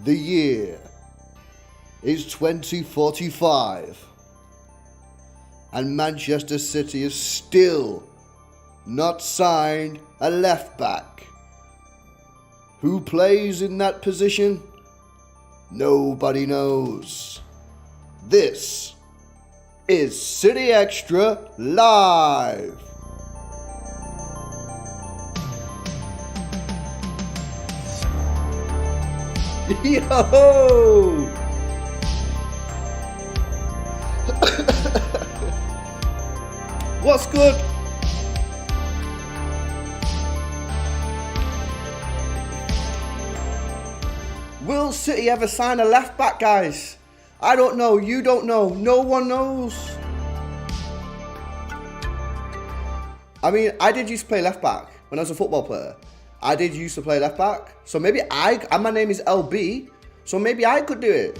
The year is 2045, and Manchester City has still not signed a left back. Who plays in that position? Nobody knows. This is City Xtra Live. Yo! What's good? Will City ever sign a left back, guys? I don't know, you don't know, no one knows. I mean, I did used to play left back when I was a football player. I did used to play left back. So maybe and my name is LB, so maybe I could do it.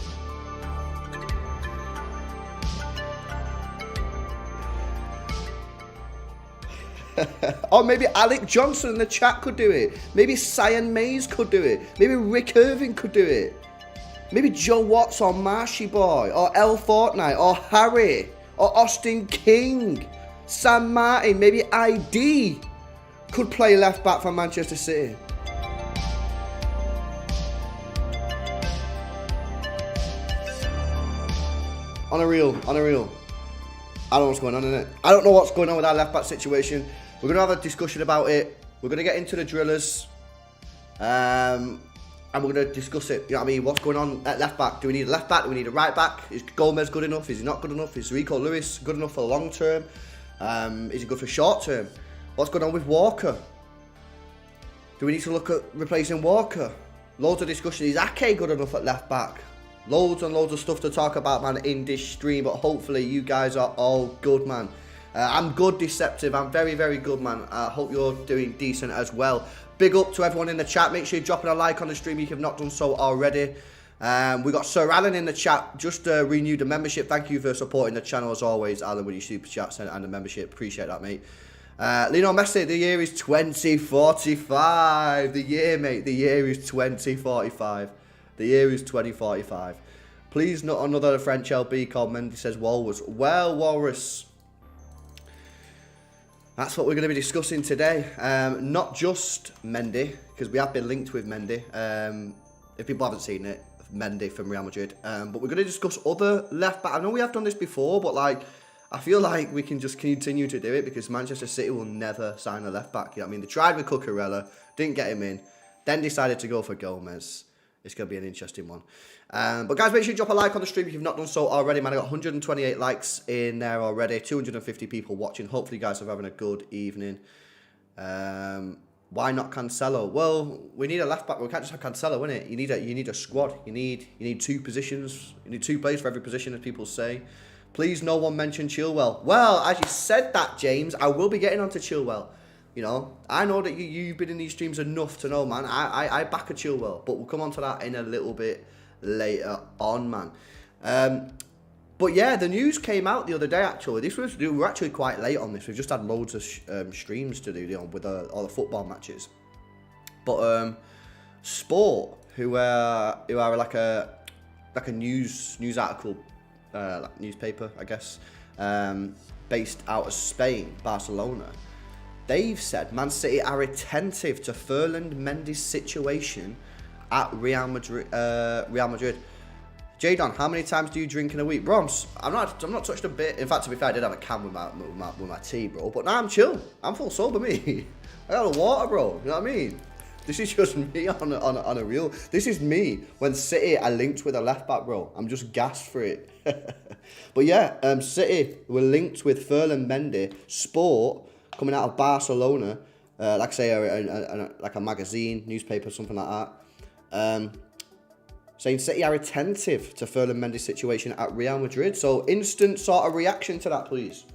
Or maybe Alec Johnson in the chat could do it. Maybe Cyan Mays could do it. Maybe Rick Irving could do it. Maybe Joe Watts or Marshy Boy or L Fortnite or Harry or Austin King. Sam Martin, maybe ID could play left back for Manchester City. On a real. I don't know what's going on, innit? I don't know what's going on with our left back situation. We're going to have a discussion about it. We're going to get into the drillers. And we're going to discuss it. You know what I mean? What's going on at left back? Do we need a left back? Do we need a right back? Is Gomez good enough? Is he not good enough? Is Rico Lewis good enough for the long term? Is he good for short term? What's going on with Walker? Do we need to look at replacing Walker? Loads of discussion. Is Ake good enough at left back? Loads and loads of stuff to talk about, man, in this stream. But hopefully you guys are all good, man. I'm good, Deceptive. I'm very, very good, man. I hope you're doing decent as well. Big up to everyone in the chat. Make sure you're dropping a like on the stream if you've not done so already. We got Sir Alan in the chat. Just renewed the membership. Thank you for supporting the channel as always, Alan, with your super chats and the membership. Appreciate that, mate. Lionel Messi, the year is 2045. The year, mate. The year is 2045. The year is 2045. Please, not another French LB called Mendy says Walrus. Well, Walrus. That's what we're going to be discussing today. Not just Mendy, because we have been linked with Mendy. If people haven't seen it, Mendy from Real Madrid. But we're going to discuss other left back. I know we have done this before, but like, I feel like we can just continue to do it because Manchester City will never sign a left back. You know what I mean? They tried with Cucurella, didn't get him in, then decided to go for Gomez. It's going to be an interesting one. But guys, make sure you drop a like on the stream if you've not done so already, man. I got 128 likes in there already. 250 people watching. Hopefully you guys are having a good evening. Why not Cancelo? Well, we need a left back. We can't just have Cancelo, innit? You need a squad. You need two positions. You need two players for every position, as people say. Please, no one mention Chilwell. Well, as you said that, James, I will be getting onto Chilwell. You know, I know that you've been in these streams enough to know, man. I back a Chilwell, but we'll come on to that in a little bit later on, man. But yeah, the news came out the other day, actually. We were actually quite late on this. We've just had loads of streams to do, you know, with all the football matches. But Sport, who are like a news article, like newspaper, I guess, based out of Spain, Barcelona. They've said Man City are attentive to Ferland Mendy's situation at Real Madrid. Jadon, how many times do you drink in a week, bro? I'm not touched a bit. In fact, to be fair, I did have a can with my tea, bro. But now I'm chill. I'm full sober, me. I got a water, bro. You know what I mean? This is just me on a real. This is me when City are linked with a left back, bro. I'm just gassed for it. But yeah, City were linked with Ferland Mendy. Sport coming out of Barcelona, like I say, like a magazine, newspaper, something like that, saying City are attentive to Ferland Mendy's situation at Real Madrid. So instant sort of reaction to that, please.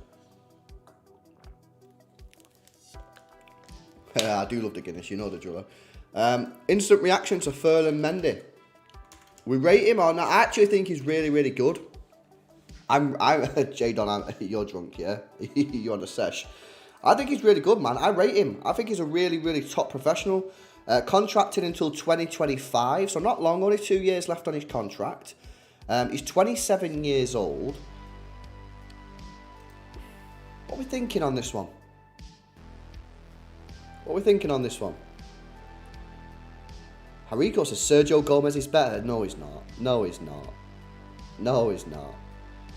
I do love the Guinness, you know the driller. Instant reaction to Ferland Mendy. We rate him on. I actually think he's really, really good. Jadon, you're drunk, yeah? You're on the sesh. I think he's really good, man. I rate him. I think he's a really, really top professional. Contracted until 2025, so not long, only 2 years left on his contract. He's 27 years old. What are we thinking on this one? What are we thinking on this one? Hariko says Sergio Gomez is better. No, he's not. No, he's not. No, he's not.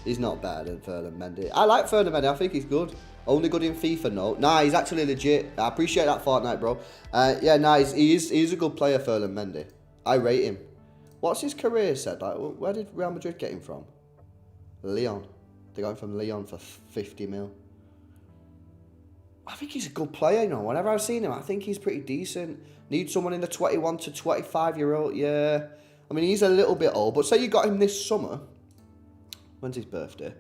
He's not better than Ferland Mendy. I like Ferland Mendy. I think he's good. Only good in FIFA, no. Nah, he's actually legit. I appreciate that Fortnite, bro. Yeah, nah, he's a good player, Ferland Mendy. I rate him. What's his career said? Like, where did Real Madrid get him from? Lyon. They got him from Lyon for 50 mil. I think he's a good player, you know. Whenever I've seen him, I think he's pretty decent. Need someone in the 21 to 25-year-old, yeah. I mean, he's a little bit old, but say you got him this summer. When's his birthday?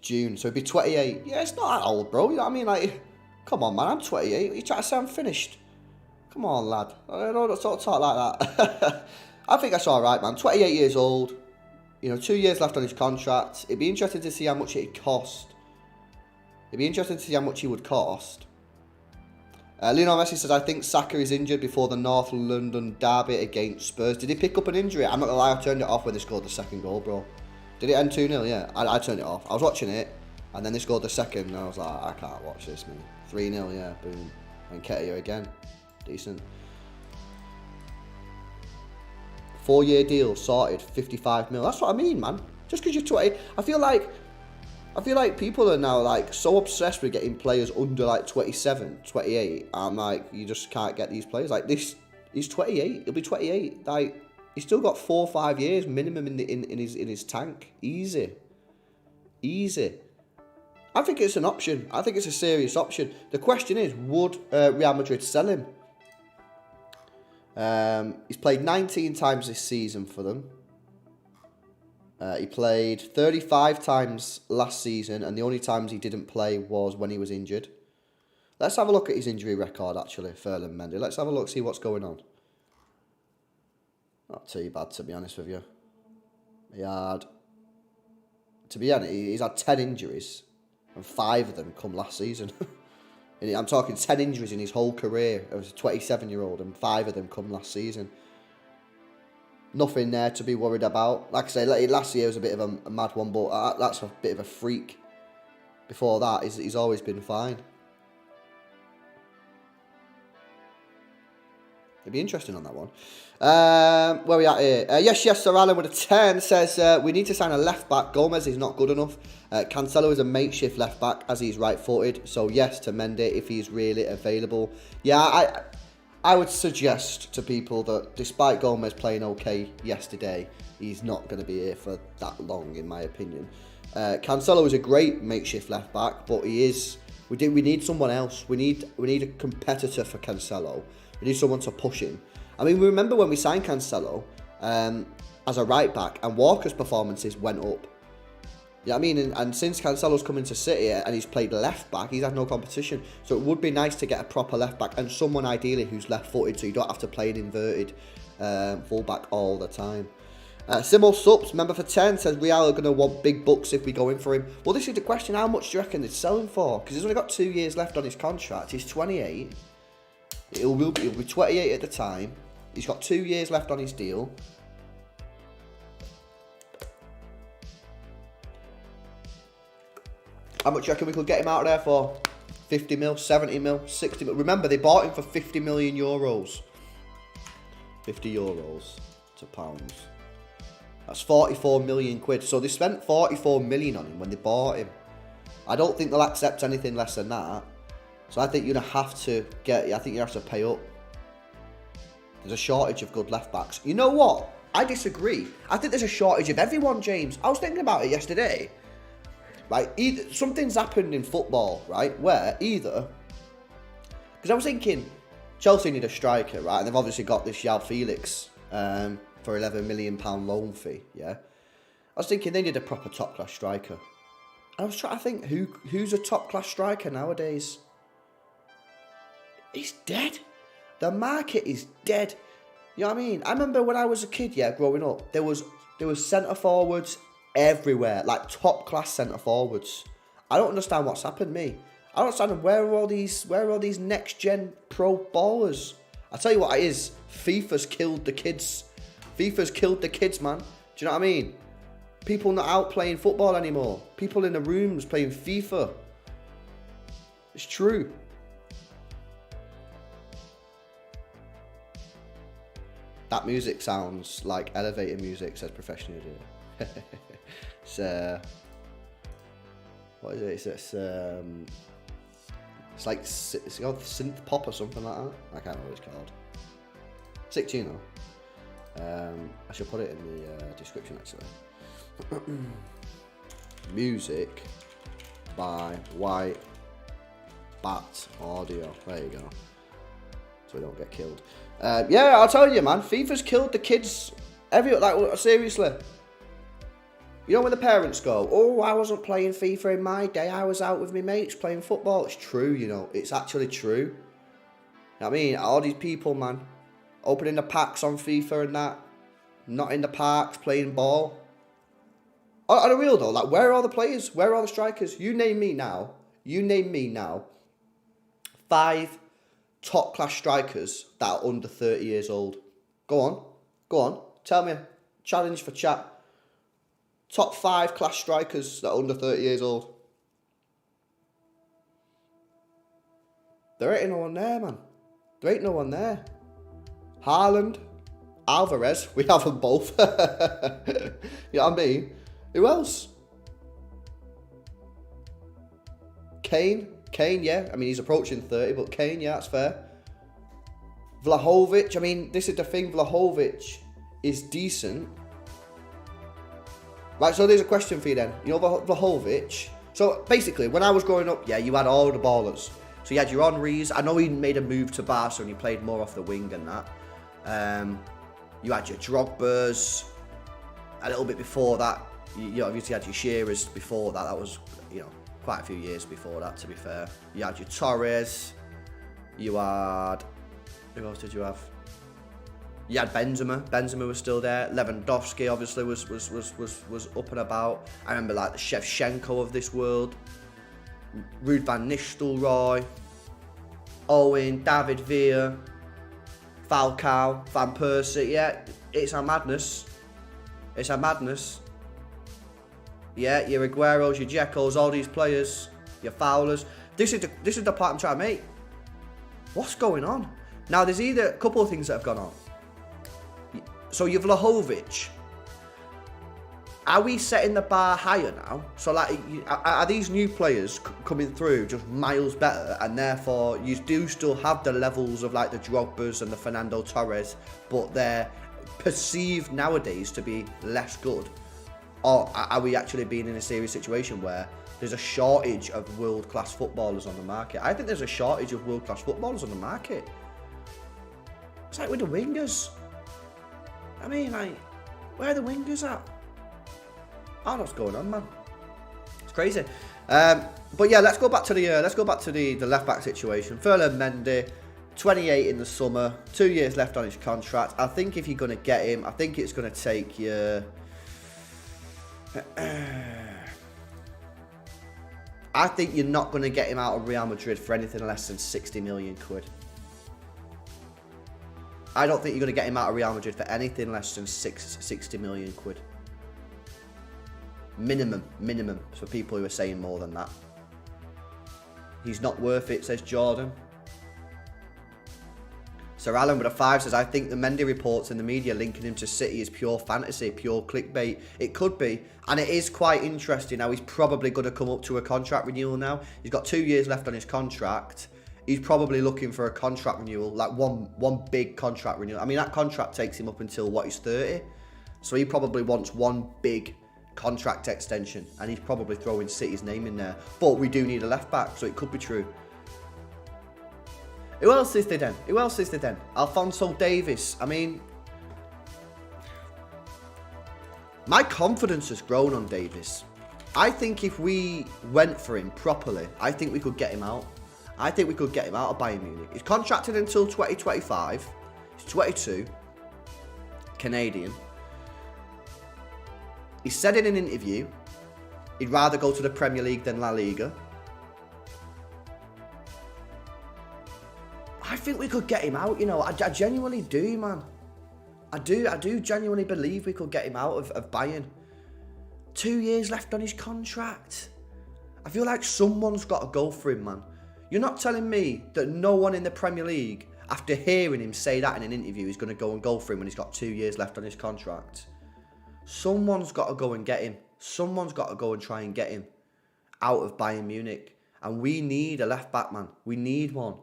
June, so he'd be 28. Yeah, it's not that old, bro. You know what I mean? Like, come on, man, I'm 28. You trying to say I'm finished? Come on, lad. I don't talk like that. I think that's all right, man. 28 years old. You know, 2 years left on his contract. It'd be interesting to see how much it'd cost. It'd be interesting to see how much he would cost. Lionel Messi says, I think Saka is injured before the North London derby against Spurs. Did he pick up an injury? I'm not going to lie, I turned it off when they scored the second goal, bro. Did it end 2-0? Yeah, I turned it off. I was watching it, and then they scored the second, and I was like, I can't watch this, man. 3-0, yeah, boom. And Ketia again. Decent. 4-year deal, sorted, 55 mil. That's what I mean, man. Just because you're 20, I feel like people are now like so obsessed with getting players under like 27, 28. I'm like, you just can't get these players. Like this, he's 28. He'll be 28. Like he's still got 4 or 5 years minimum in his tank. Easy. I think it's an option. I think it's a serious option. The question is, would Real Madrid sell him? He's played 19 times this season for them. He played 35 times last season, and the only times he didn't play was when he was injured. Let's have a look at his injury record, actually, Ferland Mendy. Let's have a look, see what's going on. Not too bad, to be honest with you. To be honest, he's had 10 injuries, and 5 of them come last season. I'm talking 10 injuries in his whole career as a 27-year-old, and 5 of them come last season. Nothing there to be worried about. Like I say, last year was a bit of a mad one, but that's a bit of a freak. Before that, he's always been fine. It'd be interesting on that one. Where are we at here? Yes, Sir Alan with a 10 says, we need to sign a left-back. Gomez is not good enough. Cancelo is a makeshift left-back as he's right-footed. So yes to Mendy if he's really available. Yeah, I would suggest to people that despite Gomez playing okay yesterday, he's not going to be here for that long, in my opinion. Cancelo is a great makeshift left back, but he is. We need someone else. We need a competitor for Cancelo. We need someone to push him. I mean, we remember when we signed Cancelo as a right back, and Walker's performances went up. Yeah, I mean, and since Cancelo's come into City and he's played left back, he's had no competition. So it would be nice to get a proper left back and someone ideally who's left footed, so you don't have to play an inverted full back all the time. Simo Sups, member for 10, says Real are going to want big bucks if we go in for him. Well, this is the question: how much do you reckon they'd sell him for? Because he's only got 2 years left on his contract. He's 28. He'll be 28 at the time. He's got 2 years left on his deal. How much do you reckon we could get him out of there for? 50 mil, 70 mil, 60 mil. Remember, they bought him for 50 million euros. 50 euros to pounds. That's 44 million quid. So they spent 44 million on him when they bought him. I don't think they'll accept anything less than that. So I think you're going to have to pay up. There's a shortage of good left backs. You know what? I disagree. I think there's a shortage of everyone, James. I was thinking about it yesterday. Like, something's happened in football, right, where either... Because I was thinking, Chelsea need a striker, right, and they've obviously got this João Felix for £11 million loan fee, yeah? I was thinking they need a proper top-class striker. I was trying to think, who's a top-class striker nowadays? It's dead. The market is dead. You know what I mean? I remember when I was a kid, yeah, growing up, there was centre-forwards everywhere, like top class centre forwards. I don't understand what's happened, me. I don't understand where are all these next gen pro ballers. I tell you what it is. FIFA's killed the kids. FIFA's killed the kids, man. Do you know what I mean? People not out playing football anymore. People in the rooms playing FIFA. It's true. That music sounds like elevator music, says Professional Idiot. It's, what is it? It's like, it's called synth pop or something like that. I can't remember what it's called. Sick tune though. I should put it in the description actually. Music by White Bat Audio. There you go. So we don't get killed. Yeah, I'll tell you, man. FIFA's killed the kids. Like, seriously. You know when the parents go, oh, I wasn't playing FIFA in my day. I was out with my mates playing football. It's true, you know. It's actually true. You know what I mean? All these people, man, opening the packs on FIFA and that. Not in the parks playing ball. On a real though, like, where are all the players? Where are all the strikers? You name me now. 5 top class strikers that are under 30 years old. Go on. Tell me. Challenge for chat. Top 5 class strikers that are under 30 years old. There ain't no one there, man. There ain't no one there. Haaland, Alvarez, we have them both. You know what I mean? Who else? Kane, yeah. I mean, he's approaching 30, but Kane, yeah, that's fair. Vlahovic, I mean, this is the thing. Vlahovic is decent. Right, so there's a question for you then. You know Vlahovic? So basically, when I was growing up, yeah, you had all the ballers. So you had your Henrys. I know he made a move to Barca and he played more off the wing and that. You had your Drogbas. A little bit before that, you obviously had your Shearers before that. That was, quite a few years before that, to be fair. You had your Torres. You had... Who else did you have? You had Benzema. Benzema was still there. Lewandowski obviously was up and about. I remember like the Shevchenko of this world. Ruud van Nistelrooy. Owen, David Villa. Falcao, Van Persie. Yeah, it's a madness. It's a madness. Yeah, your Agueros, your Dzekos, all these players, your Fowlers. This is the part I'm trying to make. What's going on? Now, there's either a couple of things that have gone on. So, your Vlahovic. Are we setting the bar higher now? So, like, are these new players coming through just miles better, and therefore you do still have the levels of like the Drogbas and the Fernando Torres, but they're perceived nowadays to be less good? Or are we actually being in a serious situation where there's a shortage of world-class footballers on the market? I think there's a shortage of world-class footballers on the market. It's like with the wingers. I mean, like, where are the wingers at? I don't know what's going on, man. It's crazy. But yeah, let's go back to the left back situation. Ferland Mendy, 28 in the summer, 2 years left on his contract. I think if you're going to get him, I think it's going to take you. I think you're not going to get him out of Real Madrid for anything less than 60 million quid. I don't think you're going to get him out of Real Madrid for anything less than 60 million quid. Minimum for people who are saying more than that. He's not worth it, says Jordan. Sir Alan with a 5 says, I think the Mendy reports in the media linking him to City is pure fantasy, pure clickbait. It could be, and it is quite interesting how he's probably going to come up to a contract renewal now. He's got 2 years left on his contract. He's probably looking for a contract renewal, like one big contract renewal. I mean, that contract takes him up until, what, he's 30? So he probably wants one big contract extension, and he's probably throwing City's name in there. But we do need a left back, so it could be true. Who else is there then? Alphonso Davies. I mean, my confidence has grown on Davies. I think if we went for him properly, I think we could get him out. I think we could get him out of Bayern Munich. He's contracted until 2025. He's 22. Canadian. He said in an interview he'd rather go to the Premier League than La Liga. think we could get him out, you know. I genuinely do, man. I do genuinely believe we could get him out of Bayern. 2 years left on his contract. I feel like someone's got to go for him, man. You're not telling me that no one in the Premier League, after hearing him say that in an interview, is going to go for him when he's got 2 years left on his contract. Someone's got to go and get him. Someone's got to go and try and get him out of Bayern Munich. And we need a left back, man. We need one.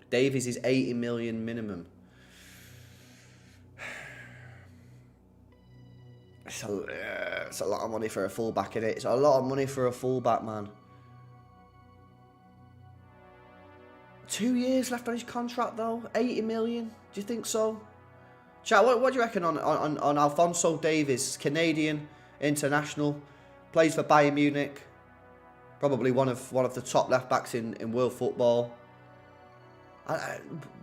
Davies is 80 million minimum. It's a lot of money for a fullback, innit? It's a lot of money for a fullback, man. 2 years left on his contract, though. 80 million. Do you think so? Chat, what do you reckon on Alphonso Davies? Canadian, international, plays for Bayern Munich. Probably one of the top left backs in world football.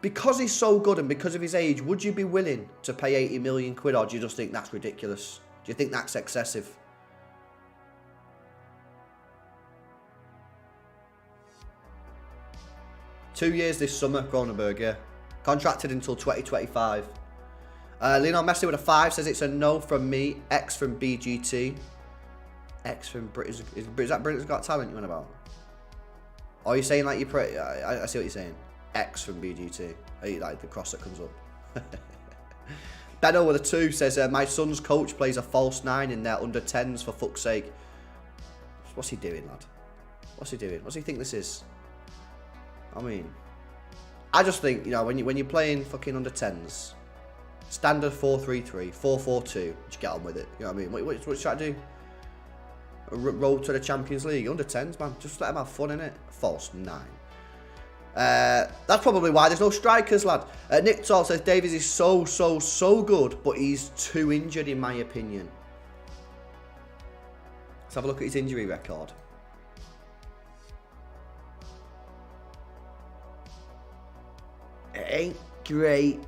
Because he's so good and because of his age, would you be willing to pay 80 million quid, or do you just think that's ridiculous? Do you think that's excessive? Two years this summer, Cronenberg, yeah. Contracted until 2025. Lionel Messi with a 5 says it's a no from me. X from BGT. X from British. Is that Britain's Got Talent you went about? Or are you saying like you I see what you're saying. X from BGT. Like the cross that comes up. Benno with a 2 says, my son's coach plays a false 9 in their under 10s, for fuck's sake. What's he doing, lad? What's he doing? What's he think this is? I mean, I just think, you know, when you're playing fucking under 10s, standard 4-3-3, 4-4-2, just get on with it. You know what I mean? What you trying to do? Road to the Champions League, under 10s, man. Just let them have fun, innit? False 9. That's probably why there's no strikers, lad. Nick Tall says Davies is so good, but he's too injured in my opinion. Let's have a look at his injury record. It ain't great.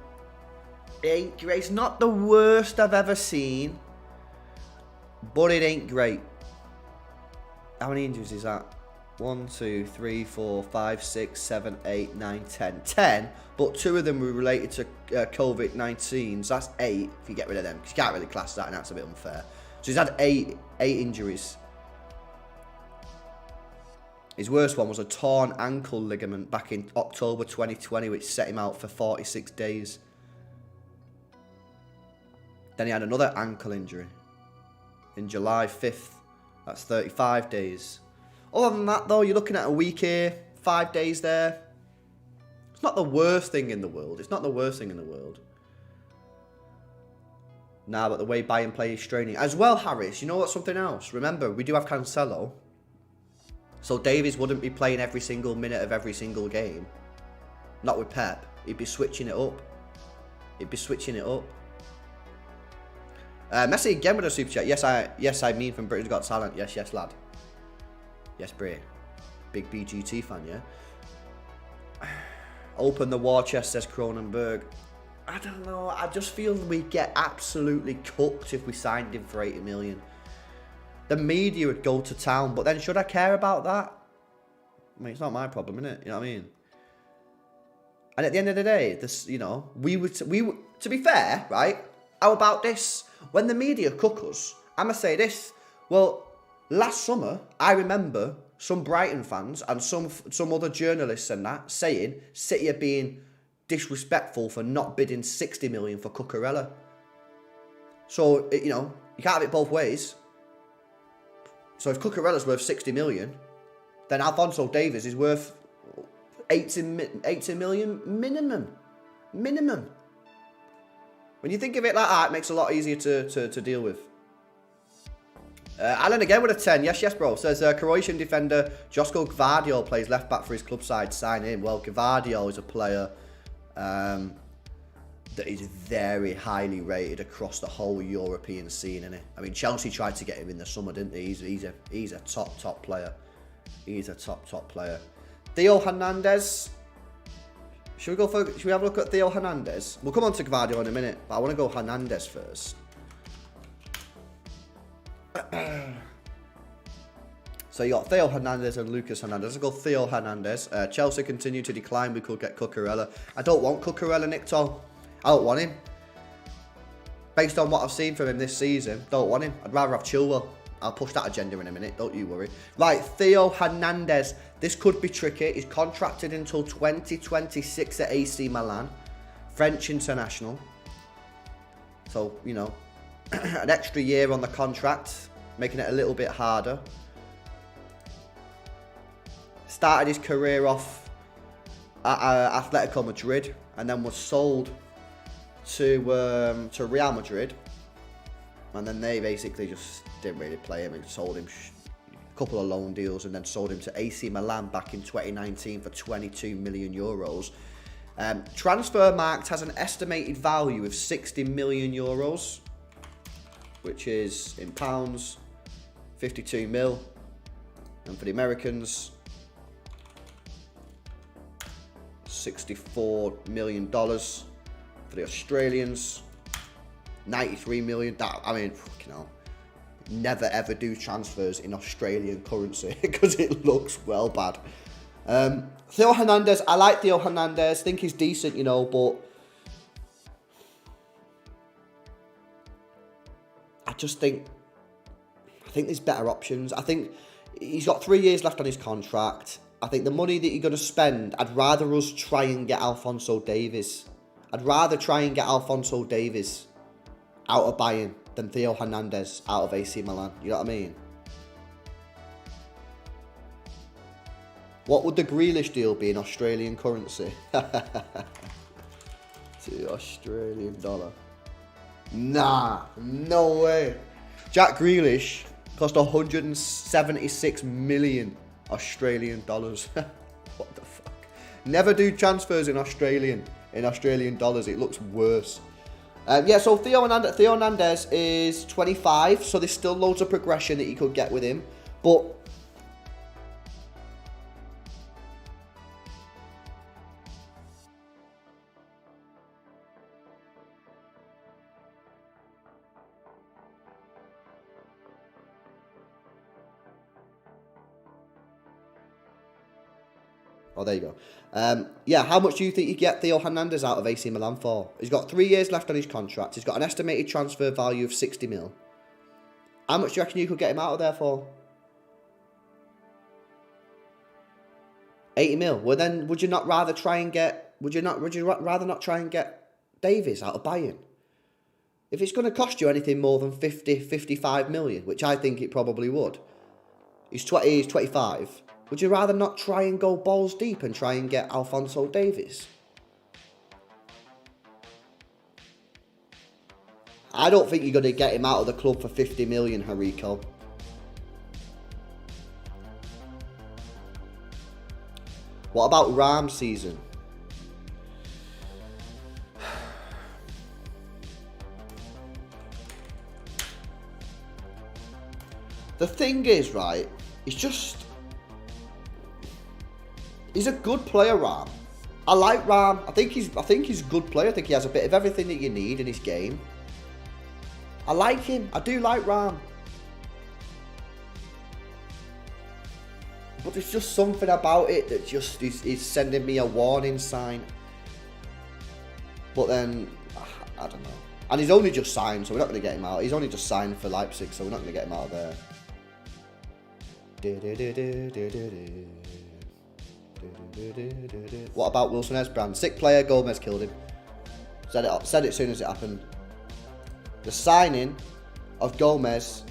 It ain't great. It's not the worst I've ever seen, but it ain't great. How many injuries is that? 1, 2, 3, 4, 5, 6, 7, 8, 9, 10. 10, but 2 of them were related to COVID-19, so that's 8 if you get rid of them, because you can't really class that, and that's a bit unfair. So he's had 8 injuries. His worst one was a torn ankle ligament back in October 2020, which set him out for 46 days. Then he had another ankle injury in July 5th. That's 35 days. Other than that, though, you're looking at a week here, 5 days there. It's not the worst thing in the world. It's not the worst thing in the world. Nah, but the way Bayern play is straining. As well, Harris, you know what's something else? Remember, we do have Cancelo. So Davies wouldn't be playing every single minute of every single game. Not with Pep. He'd be switching it up. He'd be switching it up. Messi again with a super chat. Yes, I mean from Britain's Got Talent. Yes, lad. Yes, Bray. Big BGT fan, yeah? Open the war chest, says Cronenberg. I don't know. I just feel we'd get absolutely cooked if we signed him for 80 million. The media would go to town, but then should I care about that? I mean, it's not my problem, innit? You know what I mean? And at the end of the day, this, you know, we would, to be fair, right? How about this? When the media cook us, I'ma say this. Well, last summer, I remember some Brighton fans and some other journalists and that saying City are being disrespectful for not bidding 60 million for Cucurella. So, you know, you can't have it both ways. So if Cucurella's worth 60 million, then Alphonso Davies is worth 80 million minimum. Minimum. When you think of it like that, it makes it a lot easier to deal with. Alan again with a 10. Yes, bro. Says Croatian defender Josko Gvardiol plays left back for his club side. Sign in. Well, Gvardiol is a player that is very highly rated across the whole European scene, isn't it? I mean, Chelsea tried to get him in the summer, didn't they? He's a top player. He's a top player. Theo Hernandez. Should we have a look at Theo Hernandez? We'll come on to Gvardiol in a minute, but I want to go Hernandez first. So you got Theo Hernandez and Lucas Hernandez. I'll go Theo Hernandez. Chelsea continue to decline. We could get Cucurella. I don't want Cucurella, Nicto. I don't want him. Based on what I've seen from him this season, don't want him. I'd rather have Chilwell. I'll push that agenda in a minute, don't you worry. Right, Theo Hernandez. This could be tricky. He's contracted until 2026 at AC Milan. French international. So, you know, an extra year on the contract, making it a little bit harder. Started his career off at Atletico Madrid and then was sold to Real Madrid. And then they basically just didn't really play him and sold him a couple of loan deals and then sold him to AC Milan back in 2019 for 22 million euros. Transfermarkt has an estimated value of 60 million euros, which is in pounds 52 mil. And for the Americans, $64 million. For the Australians, 93 million. That, I mean, fucking hell. Never ever do transfers in Australian currency because it looks well bad. Theo Hernandez, I like Theo Hernandez. Think he's decent, you know, but I think there's better options. I think he's got 3 years left on his contract. I think the money that you're going to spend, I'd rather us try and get Alphonso Davies. I'd rather try and get Alphonso Davies out of Bayern than Theo Hernandez out of AC Milan. You know what I mean? What would the Grealish deal be in Australian currency? To Australian dollar. Nah, no way. Jack Grealish cost 176 million Australian dollars. What the fuck? Never do transfers in Australian dollars. It looks worse. Yeah, so Theo Hernandez is 25, so there's still loads of progression that you could get with him. But oh, there you go. Yeah, how much do you think you get Theo Hernandez out of AC Milan for? He's got 3 years left on his contract. He's got an estimated transfer value of 60 mil. How much do you reckon you could get him out of there for? 80 mil. Well, then, would you rather not try and get Davies out of Bayern? If it's going to cost you anything more than 50, 55 million, which I think it probably would. He's 25. Would you rather not try and go balls deep and try and get Alphonso Davies? I don't think you're going to get him out of the club for 50 million, Hariko. What about Ram's season? The thing is, right, he's a good player, Ram. I like Ram. I think he's a good player. I think he has a bit of everything that you need in his game. I like him. I do like Ram. But there's just something about it that just is sending me a warning sign. But then, I don't know. And he's only just signed, so we're not going to get him out. He's only just signed for Leipzig, so we're not going to get him out of there. What about Wilson Esbrand? Sick player, Gomez killed him. Said it as soon as it happened. The signing of Gomez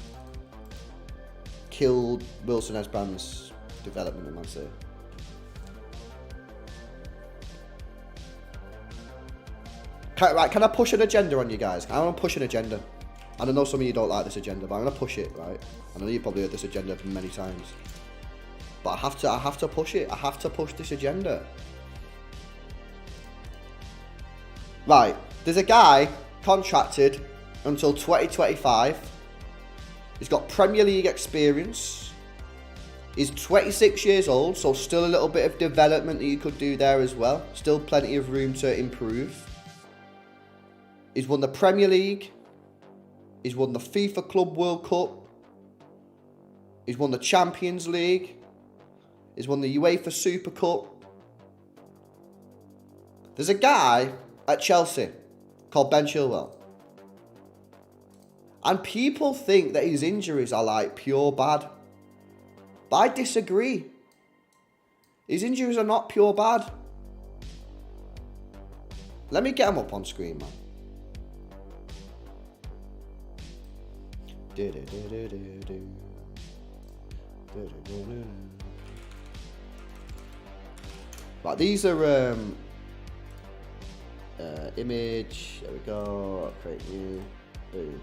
killed Wilson Esbrand's development in Man City. Can I push an agenda on you guys? I want to push an agenda. And I know some of you don't like this agenda, but I'm going to push it, right? I know you've probably heard this agenda many times. But I have to push it. I have to push this agenda. Right. There's a guy contracted until 2025. He's got Premier League experience. He's 26 years old, so still a little bit of development that you could do there as well. Still plenty of room to improve. He's won the Premier League. He's won the FIFA Club World Cup. He's won the Champions League. He's won the UEFA Super Cup. There's a guy at Chelsea called Ben Chilwell. And people think that his injuries are like pure bad. But I disagree. His injuries are not pure bad. Let me get him up on screen, man. Right, these are image. There we go. Create new. Boom.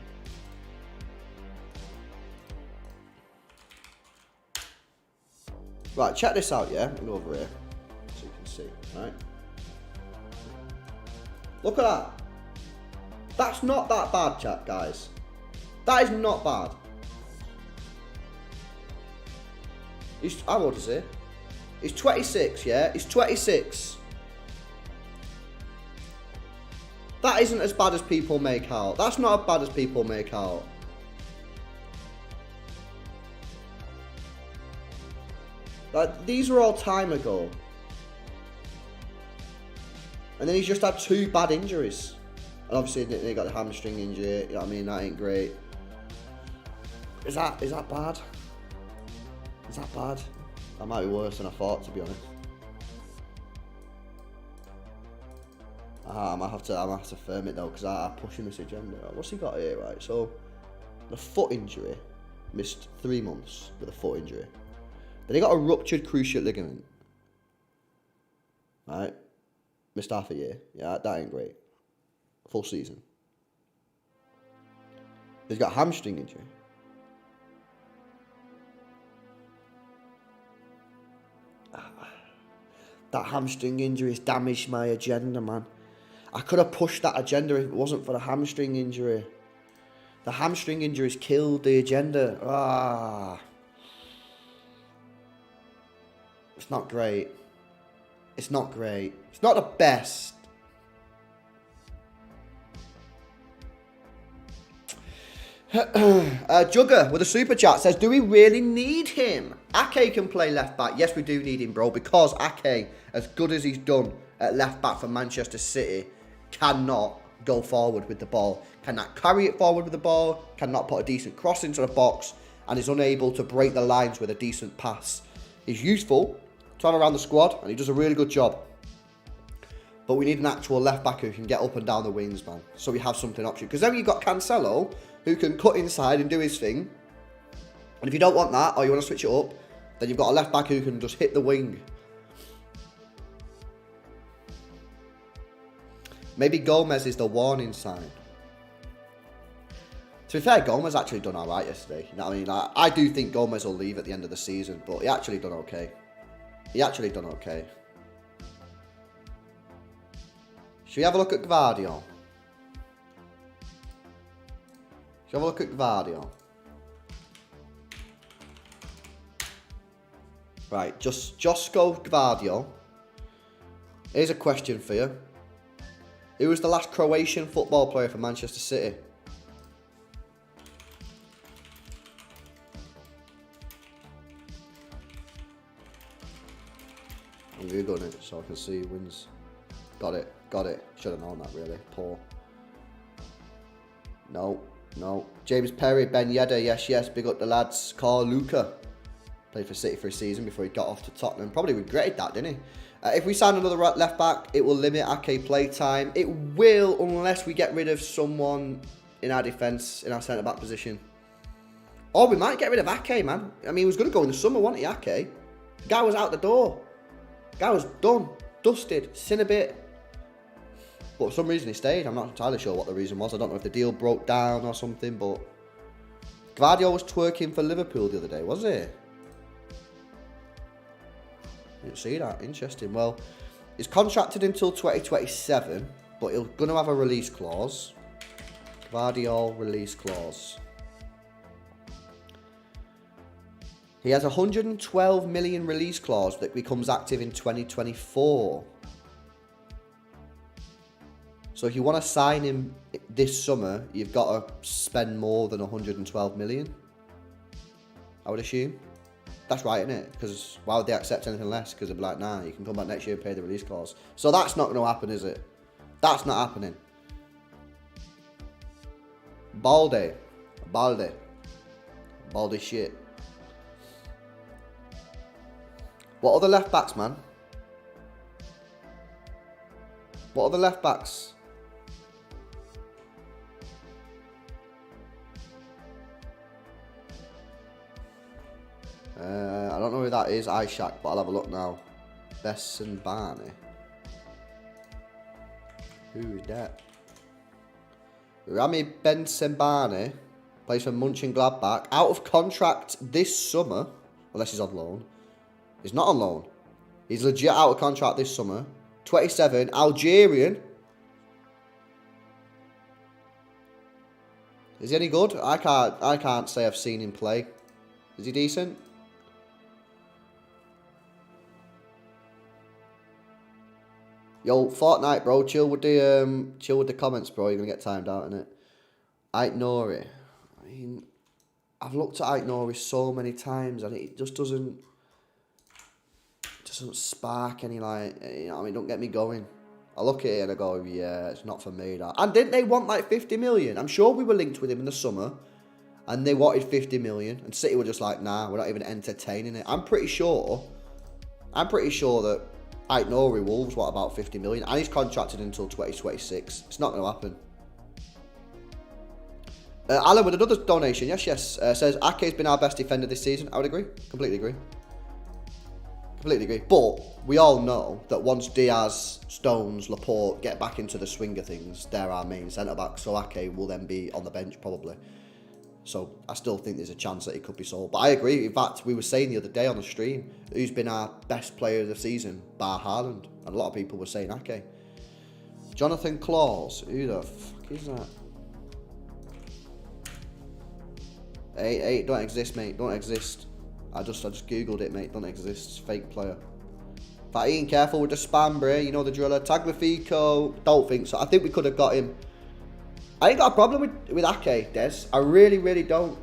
Right, check this out, yeah? Go over here so you can see, right? Look at that. That's not that bad, chat, guys. That is not bad. He's, how old is he? He's 26, yeah? He's 26. That isn't as bad as people make out. That's not as bad as people make out. Like, these were all time ago. And then he's just had 2 bad injuries. And obviously he got the hamstring injury, you know what I mean? That ain't great. Is that bad? Is that bad? That might be worse than I thought, to be honest. I might have to firm it though, because I'm pushing this agenda. What's he got here, right? So, the foot injury. Missed 3 months with a foot injury. Then he got a ruptured cruciate ligament. Right? Missed half a year. Yeah, that ain't great. Full season. He's got a hamstring injury. That hamstring injury has damaged my agenda, man. I could have pushed that agenda if it wasn't for the hamstring injury. The hamstring injury's killed the agenda. It's not great. It's not great. It's not the best. Jugger with a super chat says, do we really need him? Ake can play left back. Yes, we do need him, bro, because Ake, as good as he's done at left back for Manchester City, cannot go forward with the ball, cannot carry it forward with the ball, cannot put a decent cross into the box, and is unable to break the lines with a decent pass. He's useful, turn around the squad, and he does a really good job. But we need an actual left back who can get up and down the wings, man. So we have something option. Because then you've got Cancelo, who can cut inside and do his thing. And if you don't want that, or you want to switch it up, then you've got a left back who can just hit the wing. Maybe Gomez is the warning sign. To be fair, Gomez actually done alright yesterday. You know what I mean? I do think Gomez will leave at the end of the season, but he actually done okay. He actually done okay. Should we have a look at Gvardiol? Should we have a look at Gvardiol? Right, just go Gvardiol. Here's a question for you. Who was the last Croatian football player for Manchester City? I'm Googling it so I can see who wins. Got it. Should have known that, really. Poor. No. James Perry, Ben Yedder, yes. Big up the lads. Carl Luca. Played for City for a season before he got off to Tottenham. Probably regretted that, didn't he? If we sign another left back, it will limit Ake play time. It will, unless we get rid of someone in our defence, in our centre-back position. Or we might get rid of Ake, man. I mean, he was going to go in the summer, wasn't he, Ake? The guy was out the door. The guy was done. Dusted. Sin a bit. But for some reason he stayed. I'm not entirely sure what the reason was. I don't know if the deal broke down or something, but Gvardiol was twerking for Liverpool the other day, was he? Didn't see that. Interesting. Well, he's contracted until 2027, but he's going to have a release clause. Gvardiol release clause. He has a 112 million release clause that becomes active in 2024. So if you want to sign him this summer, you've got to spend more than 112 million. I would assume. That's right, isn't it? Because why would they accept anything less? Because they'd be like, nah, you can come back next year and pay the release clause. So that's not going to happen, is it? That's not happening. Balde shit. What other left backs, man? What other left backs? I don't know who that is, Ishak, but I'll have a look now. Besson Barney. Who is that? Rami Bensenbane plays for Mönchengladbach. Out of contract this summer, unless he's on loan. He's not on loan. He's legit out of contract this summer. 27, Algerian. Is he any good? I can't say I've seen him play. Is he decent? Yo, Fortnite, bro. Chill with the comments, bro. You're gonna get timed out, innit? Ait Nori. I mean, I've looked at Ait Nori so many times, and it just doesn't spark any, like, you know what I mean? Don't get me going. I look at it and I go, yeah, it's not for me, that. And didn't they want like 50 million? I'm sure we were linked with him in the summer, and they wanted 50 million, and City were just like, nah, we're not even entertaining it. I'm pretty sure that Ait Nori Wolves want about 50 million, and he's contracted until 2026. It's not going to happen. Alan with another donation, yes. Says Ake's been our best defender this season. I would agree. Completely agree. But we all know that once Diaz, Stones, Laporte get back into the swing of things, they're our main centre-back. So Ake will then be on the bench probably. So I still think there's a chance that he could be sold. But I agree. In fact, we were saying the other day on the stream, who's been our best player of the season, bar Haaland. And a lot of people were saying Ake. Jonathan Claus. Who the fuck is that? Hey, don't exist, mate. Don't exist. I just googled it, mate. Don't exist. Fake player. Fatine, careful with the spam, bro. You know the driller. Tagliafico. Don't think so. I think we could have got him. I ain't got a problem with Ake, Des. I really don't.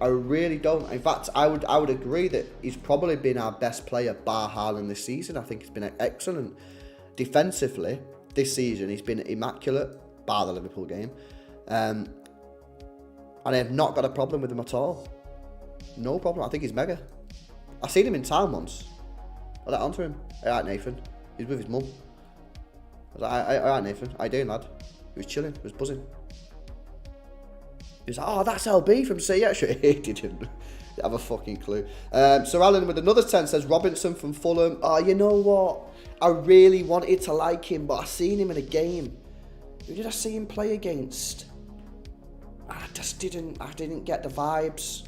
In fact, I would agree that he's probably been our best player bar Haaland this season. I think he's been excellent defensively this season. He's been immaculate bar the Liverpool game. And I have not got a problem with him at all. No problem. I think he's mega. I seen him in town once. I let on to him. Alright, Nathan. He was with his mum. I was like, alright, Nathan. How you doing, lad? He was chilling. He was buzzing. He was like, oh, that's LB from CX. He didn't have a fucking clue. Sir Alan with another 10 says, Robinson from Fulham. Oh, you know what? I really wanted to like him, but I seen him in a game. Who did I see him play against? I didn't get the vibes.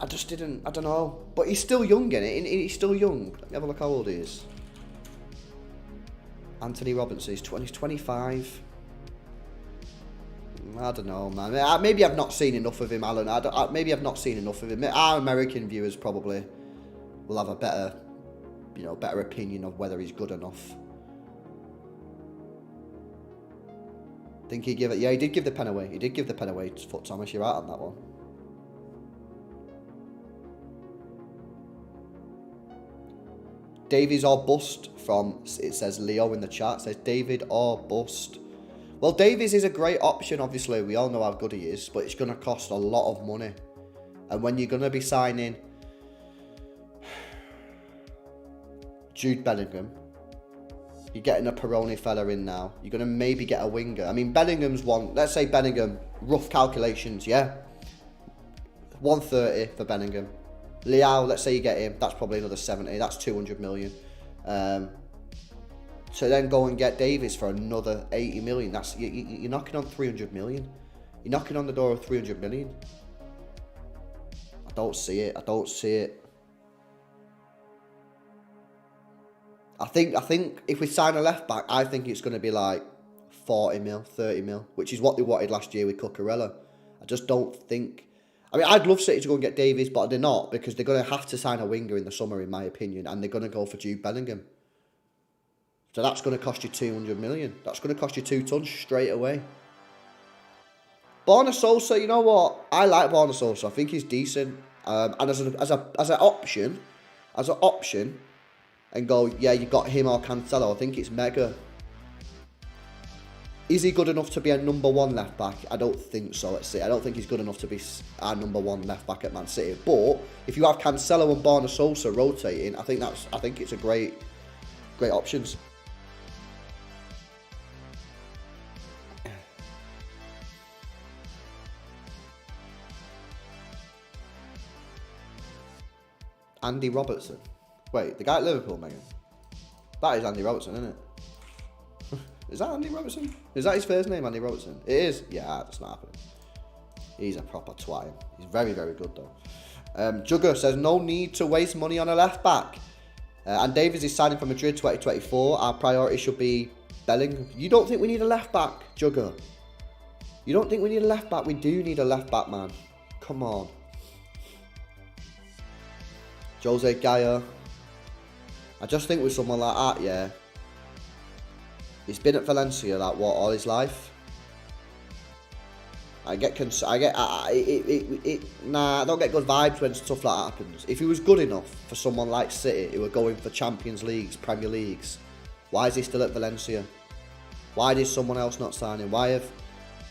I don't know. But he's still young, innit? He's still young. Let me have a look how old he is. Anthony Robinson, he's 25. I don't know, man. Maybe I've not seen enough of him, Alan. Maybe I've not seen enough of him. Our American viewers probably will have a better opinion of whether he's good enough. I think he gave it. Yeah, he did give the pen away. He did give the pen away to Foot Thomas. You're right on that one. Davies or bust from, it says Leo in the chat. It says David or bust. Well, Davies is a great option, obviously. We all know how good he is, but it's going to cost a lot of money. And when you're going to be signing Jude Bellingham, you're getting a Peroni fella in now. You're going to maybe get a winger. I mean, Bellingham's one. Let's say Bellingham, rough calculations, yeah? 130 for Bellingham. Leao, let's say you get him. That's probably another 70. That's 200 million. So then go and get Davies for another 80 million. That's you're knocking on 300 million. You're knocking on the door of 300 million. I don't see it. I think if we sign a left back, I think it's going to be like 40 mil, 30 mil, which is what they wanted last year with Cucurella. I just don't think. I mean, I'd love City to go and get Davies, but they're not, because they're going to have to sign a winger in the summer, in my opinion, and they're going to go for Jude Bellingham. So that's going to cost you 200 million. That's going to cost you 2 tons straight away. Borna Sosa, you know what? I like Borna Sosa. I think he's decent. And as an option, and go, yeah, you got him or Cancelo. I think it's mega. Is he good enough to be a number 1 left back? I don't think so. Let's see. I don't think he's good enough to be our number 1 left back at Man City. But if you have Cancelo and Borna Sosa rotating, I think it's a great options. Andy Robertson. Wait, the guy at Liverpool, Megan? That is Andy Robertson, isn't it? Is that Andy Robertson? Is that his first name, Andy Robertson? It is? Yeah, that's not happening. He's a proper twat. He's very, very good, though. Jugger says, no need to waste money on a left-back. And Davies is signing for Madrid 2024. Our priority should be Bellingham. You don't think we need a left-back, Jugger? You don't think we need a left-back? We do need a left-back, man. Come on. Jose Gaya. I just think with someone like that, yeah. He's been at Valencia, like, what, all his life? Nah, I don't get good vibes when stuff like that happens. If he was good enough for someone like City, who are going for Champions Leagues, Premier Leagues, why is he still at Valencia? Why did someone else not sign him? Why have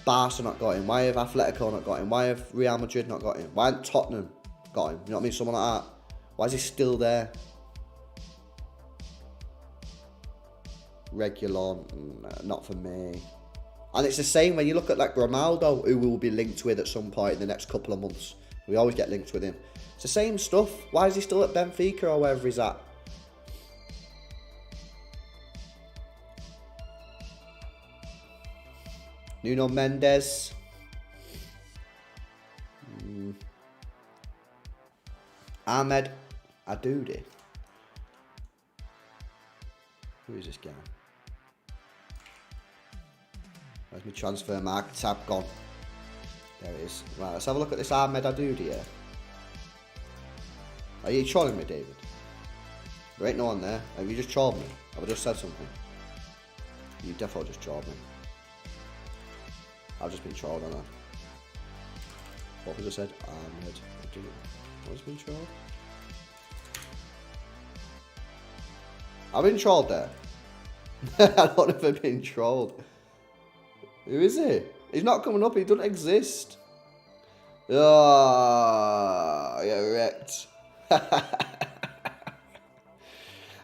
Barca not got him? Why have Atletico not got him? Why have Real Madrid not got him? Why haven't Tottenham got him? You know what I mean? Someone like that. Why is he still there? Regular, not for me. And it's the same when you look at like Ronaldo, who will be linked with at some point in the next couple of months. We always get linked with him. It's the same stuff. Why is he still at Benfica or wherever he's at? Nuno Mendes. Ahmed Adoudi. Who is this guy? Where's my transfer market tab gone? There it is. Right, let's have a look at this Ahmed Adoudi here. Are you trolling me, David? There ain't no one there. Have you just trolled me? Have I just said something? You definitely just trolled me. I've just been trolled, haven't I? What was I said? Ahmed Adoudi. What has been trolled? I've been trolled there. I don't know if I've been trolled. Who is he? He's not coming up. He doesn't exist. Oh, yeah, wrecked.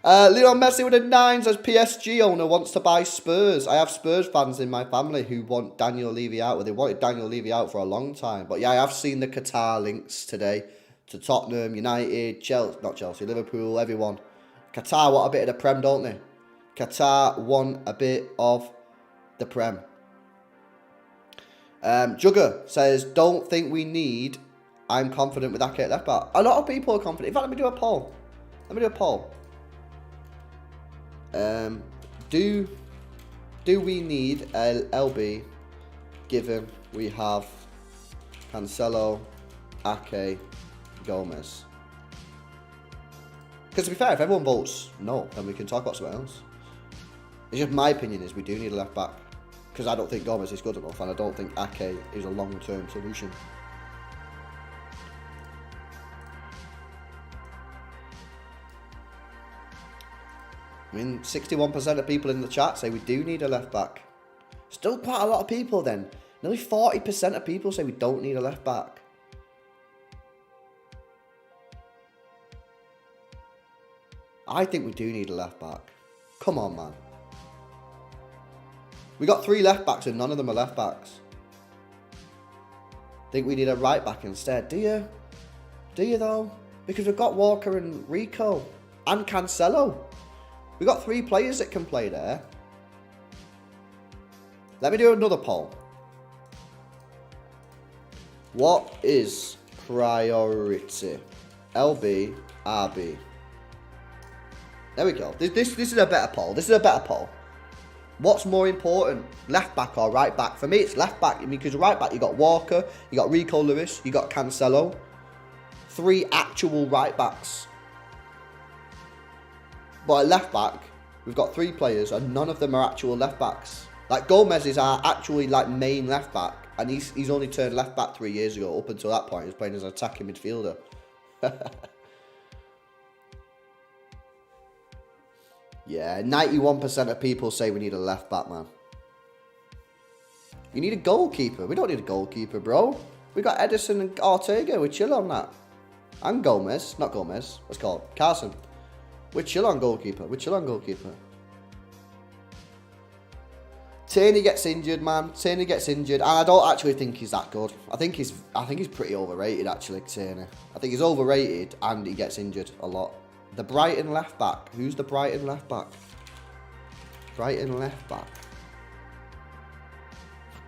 Lionel Messi with a 9 says PSG owner wants to buy Spurs. I have Spurs fans in my family who want Daniel Levy out. Well, they wanted Daniel Levy out for a long time. But yeah, I have seen the Qatar links today to Tottenham, United, Chelsea, not Chelsea, Liverpool, everyone. Qatar want a bit of the Prem, don't they? Qatar want a bit of the Prem. Jugger says, don't think we need. I'm confident with Ake at left back. A lot of people are confident. In fact, let me do a poll. Do we need LB given we have Cancelo, Ake, Gomez? Because to be fair, if everyone votes no, then we can talk about something else. It's just my opinion is we do need a left back. Because I don't think Gomez is good enough and I don't think Ake is a long-term solution. I mean, 61% of people in the chat say we do need a left back. Still quite a lot of people then. Nearly 40% of people say we don't need a left back. I think we do need a left back. Come on, man. We got 3 left backs and none of them are left backs. Think we need a right back instead, do you? Do you though? Because we've got Walker and Rico and Cancelo. We've got 3 players that can play there. Let me do another poll. What is priority? LB, RB. There we go. This is a better poll. What's more important, left back or right back? For me, it's left back. I mean, because right back, you got Walker, you got Rico Lewis, you got Cancelo. 3 actual right backs. But at left back, we've got 3 players and none of them are actual left backs. Like Gomez is our actually like main left back. And he's only turned left back 3 years ago. Up until that point, he was playing as an attacking midfielder. Yeah, 91% of people say we need a left back, man. You need a goalkeeper. We don't need a goalkeeper, bro. We got Edison and Ortega. We chill on that. And Gomez. Not Gomez. What's it called? Carson. We chill on goalkeeper. We chill on goalkeeper. Tierney gets injured, man. Tierney gets injured. And I don't actually think he's that good. I think he's pretty overrated, actually, Tierney. I think he's overrated and he gets injured a lot. The Brighton left back. Who's the Brighton left back? Brighton left back.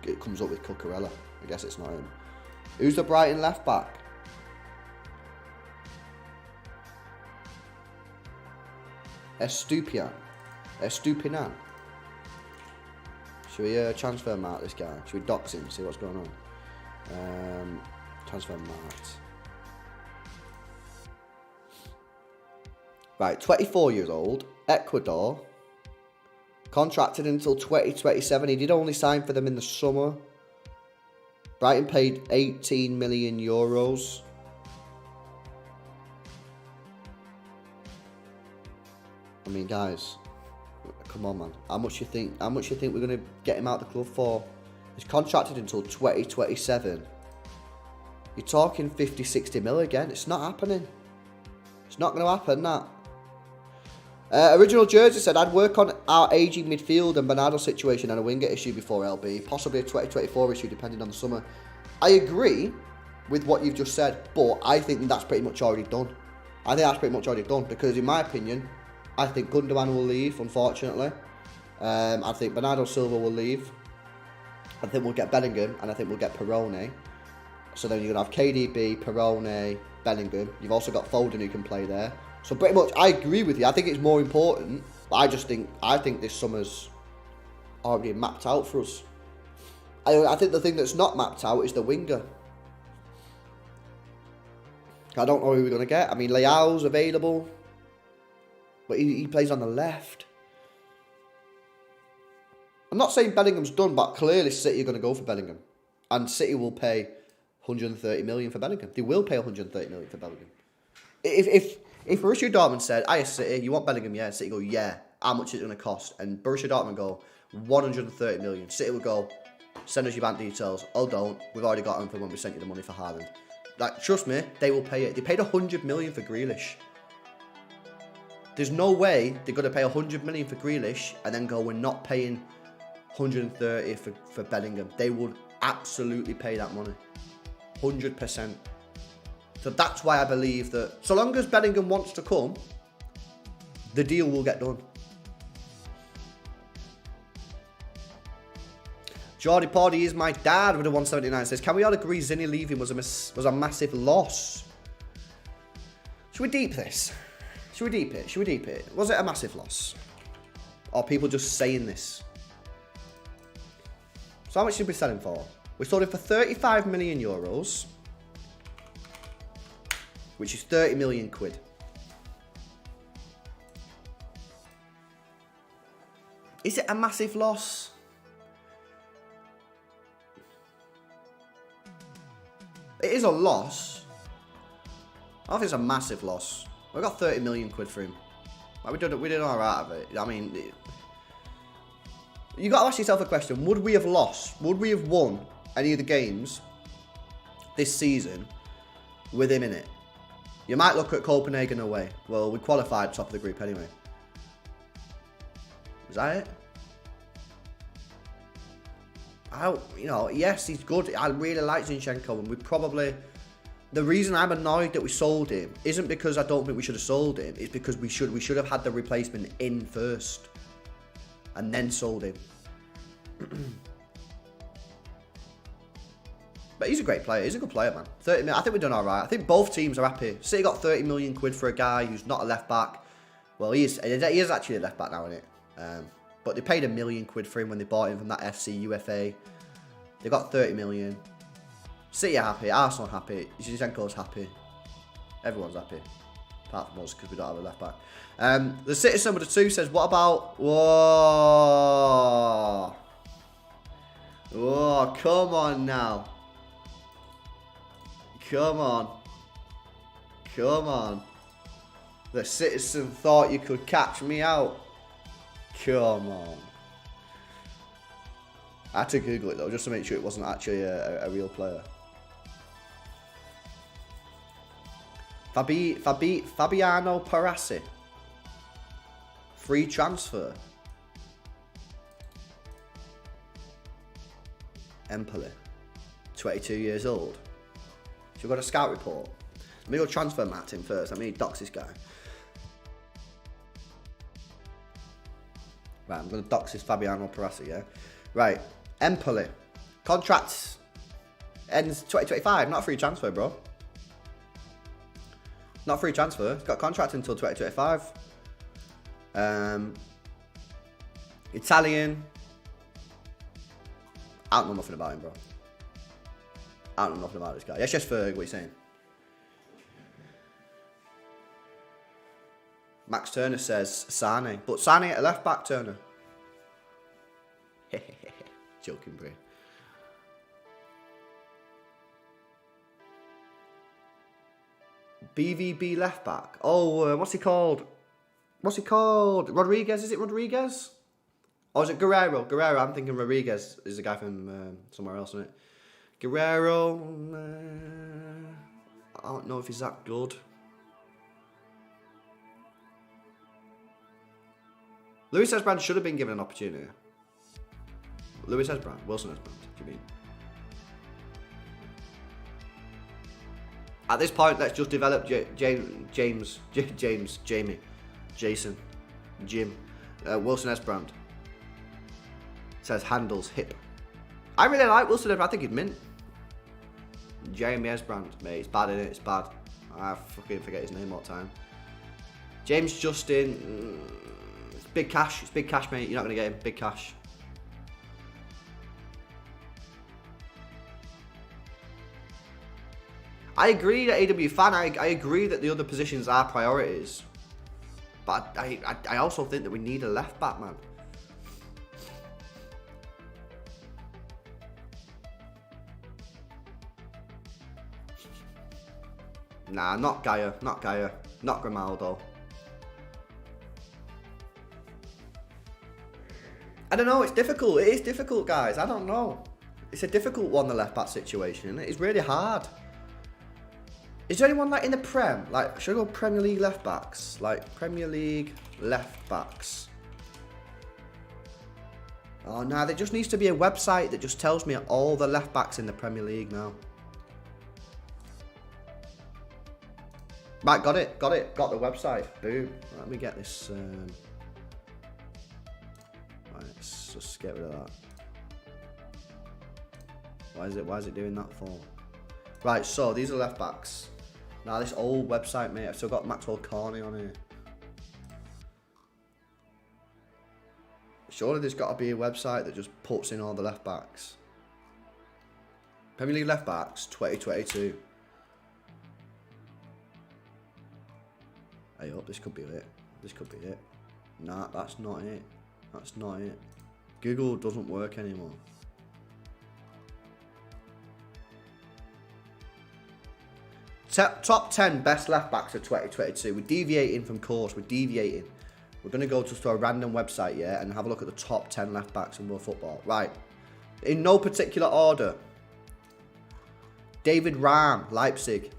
It comes up with Cucurella. I guess it's not him. Who's the Brighton left back? Estupiñán. Should we transfer mark this guy? Should we dox him, see what's going on? Transfer marked. Right, 24 years old, Ecuador, contracted until 2027. He did only sign for them in the summer. Brighton paid 18 million euros. I mean, guys, come on, man. How much you think we're gonna get him out of the club for? He's contracted until 2027. You're talking 50, 60 mil again. It's not happening. It's not gonna happen, that. Original Jersey said, I'd work on our ageing midfield and Bernardo situation and a winger issue before LB. Possibly a 2024 issue depending on the summer. I agree with what you've just said, but I think that's pretty much already done. Because in my opinion, I think Gundogan will leave, unfortunately. I think Bernardo Silva will leave. I think we'll get Bellingham and I think we'll get Perone. So then you're going to have KDB, Perone, Bellingham. You've also got Foden who can play there. So pretty much, I agree with you. I think it's more important. But I think this summer's already mapped out for us. I think the thing that's not mapped out is the winger. I don't know who we're going to get. I mean, Leao's available. But he plays on the left. I'm not saying Bellingham's done, but clearly City are going to go for Bellingham. And City will pay 130 million for Bellingham. They will pay 130 million for Bellingham. If Borussia Dortmund said, "Hiya City, you want Bellingham?" Yeah, City go, "Yeah." How much is it going to cost? And Borussia Dortmund go, 130 million. City will go, "Send us your bank details." "Oh, don't. We've already got them from when we sent you the money for Haaland." Like, trust me, they will pay it. They paid 100 million for Grealish. There's no way they're going to pay 100 million for Grealish and then go, "We're not paying 130 for Bellingham." They would absolutely pay that money. 100%. So that's why I believe that so long as Bellingham wants to come, the deal will get done. Jordy Pordy is my dad with a 179 says, can we all agree Zinni leaving was a massive loss? Should we deep this? Should we deep it? Was it a massive loss? Or people just saying this? So how much should we sell him for? We sold him for 35 million euros. Which is 30 million quid. Is it a massive loss? It is a loss. I don't think it's a massive loss. We got 30 million quid for him. Like, we did all right of it. I mean, you got to ask yourself a question. Would we have lost? Would we have won any of the games this season with him in it? You might look at Copenhagen away. Well, we qualified top of the group anyway. Is that it? Yes, he's good. I really like Zinchenko, and we probably... The reason I'm annoyed that we sold him isn't because I don't think we should have sold him. It's because we should have had the replacement in first, and then sold him. But he's a great player. He's a good player, man. 30 million. I think we've done all right. I think both teams are happy. City got 30 million quid for a guy who's not a left back. Well, he is actually a left back now, isn't it? But they paid £1 million for him when they bought him from that FC UFA. They got 30 million. City are happy. Arsenal are happy. Zinchenko's happy. Everyone's happy. Apart from us, because we don't have a left back. The Citizen with the 2 says, what about... Whoa. Oh, come on now. Come on. Come on. The citizen thought you could catch me out. Come on. I had to Google it though, just to make sure it wasn't actually a real player. Fabiano Parassi. Free transfer. Empoli. 22 years old. So we've got a scout report. Let me go transfer Martin first. Let me dox this guy. Right, I'm going to dox this Fabiano Parassi, yeah? Right, Empoli. Contract ends 2025. Not a free transfer, bro. Not a free transfer. He's got a contract until 2025. Italian. I don't know nothing about him, bro. I don't know nothing about this guy. Yes, yes, Ferg, what are you saying? Max Turner says Sane. But Sane at a left back, Turner. Joking, bro. BVB left back. Oh, what's he called? What's he called? Rodriguez? Is it Rodriguez? Or is it Guerrero? Guerrero. I'm thinking Rodriguez is the guy from somewhere else, isn't it? Guerrero. I don't know if he's that good. Luis Esbrand should have been given an opportunity. Luis Esbrand, Wilson Esbrand, do you mean? At this point, let's just develop Jason, Jim, Wilson Esbrand. Says handles hip. I really like Wilson Esbrand. I think he'd mint. Jamie Esbrand, mate, it's bad, innit? It's bad. I fucking forget his name all the time. James Justin. It's big cash. It's big cash, mate. You're not going to get him. Big cash. I agree that AW fan. I agree that the other positions are priorities. But I also think that we need a left back, man. Nah, not Gaia. Not Gaia. Not Grimaldo. I don't know, it's difficult. It is difficult, guys. I don't know. It's a difficult one, the left back situation. It's really hard. Is there anyone like in the Prem? Like, should I go Premier League left backs? Like, Premier League left backs. Oh, no, there just needs to be a website that just tells me all the left backs in the Premier League now. Right, got it. Got the website. Boom. Let me get this. Right, let's just get rid of that. Why is it doing that for? Right, so these are left backs. Now this old website, mate. I've still got Maxwell Carney on here. Surely there's got to be a website that just puts in all the left backs. Premier League left backs 2022. I hope this could be it. This could be it. Nah, that's not it. That's not it. Google doesn't work anymore. Top 10 best left backs of 2022. We're deviating from course. We're deviating. We're going to go just to a random website, yeah, and have a look at the top 10 left backs in world football. Right. In no particular order. David Rahm, Leipzig.